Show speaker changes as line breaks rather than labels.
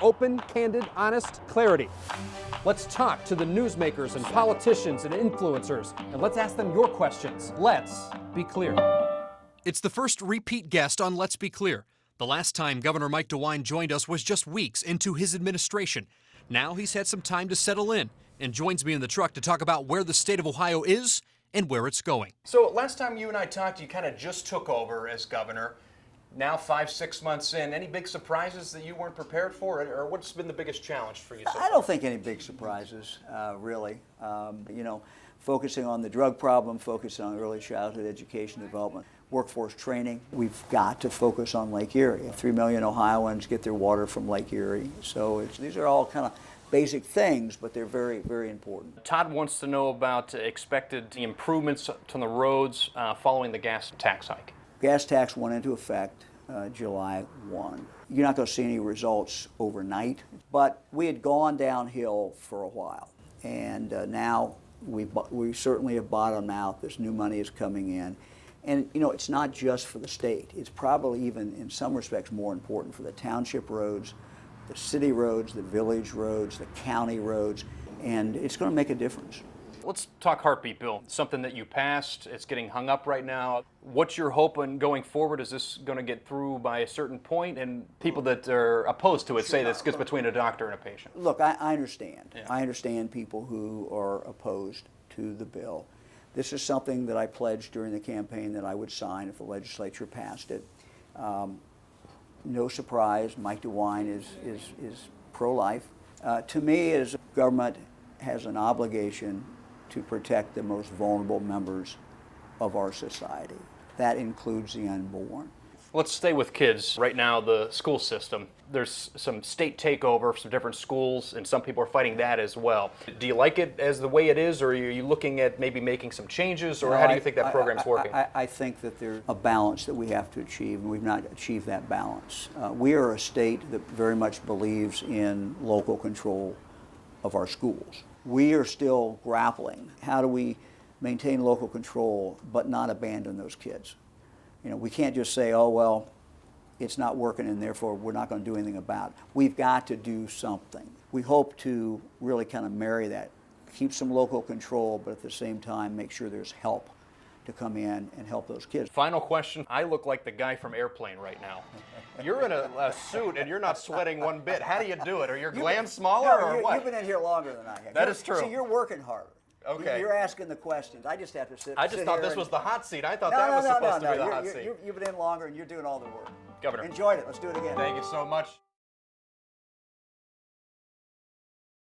open, candid, honest clarity. Let's talk to the newsmakers and politicians and influencers, and let's ask them your questions. Let's be clear.
It's the first repeat guest on Let's Be Clear. The last time Governor Mike DeWine joined us was just weeks into his administration. Now he's had some time to settle in and joins me in the truck to talk about where the state of Ohio is and where it's going.
So last time you and I talked, you kind of just took over as governor. Now 5-6 months in, any big surprises that you weren't prepared for, or what's been the biggest challenge for you so far?
I don't think any big surprises, really. Focusing on the drug problem, focusing on early childhood education development, workforce training. We've got to focus on Lake Erie. 3 million Ohioans get their water from Lake Erie. So these are all kind of basic things, but they're very, very important.
Todd wants to know about expected improvements to the roads following the gas tax hike.
Gas tax went into effect July 1. You're not going to see any results overnight, but we had gone downhill for a while, and now we certainly have bottomed out. This new money is coming in, and it's not just for the state. It's probably even in some respects more important for the township roads, the city roads, the village roads, the county roads, and it's going to make a difference.
Let's talk heartbeat bill. Something that you passed, it's getting hung up right now. What's your hope on going forward? Is this going to get through by a certain point? And people that are opposed to it say this gets between a doctor and a patient.
Look, I understand.
Yeah.
I understand people who are opposed to the bill. This is something that I pledged during the campaign that I would sign if the legislature passed it. No surprise, Mike DeWine is pro-life. To me, as government has an obligation to protect the most vulnerable members of our society. That includes the unborn.
Let's stay with kids. Right now, the school system, there's some state takeover of some different schools, and some people are fighting that as well. Do you like it as the way it is, or are you looking at maybe making some changes, or how do you think that program's working?
I think that there's a balance that we have to achieve, and we've not achieved that balance. We are a state that very much believes in local control of our schools. We are still grappling. How do we maintain local control but not abandon those kids? We can't just say, oh, well, it's not working and therefore we're not going to do anything about it. We've got to do something. We hope to really kind of marry that, keep some local control, but at the same time make sure there's help to come in and help those kids.
Final question. I look like the guy from Airplane right now. You're in a suit and you're not sweating one bit. How do you do it? Are your glands smaller or what?
You've been in here longer than I have.
That is true.
See, you're working harder.
Okay.
You're asking the questions. I just have to sit.
I just thought this was the hot seat. I thought that was supposed to be the hot seat.
You've been in longer and you're doing all the work.
Governor.
Enjoyed it. Let's do it again.
Thank you so much.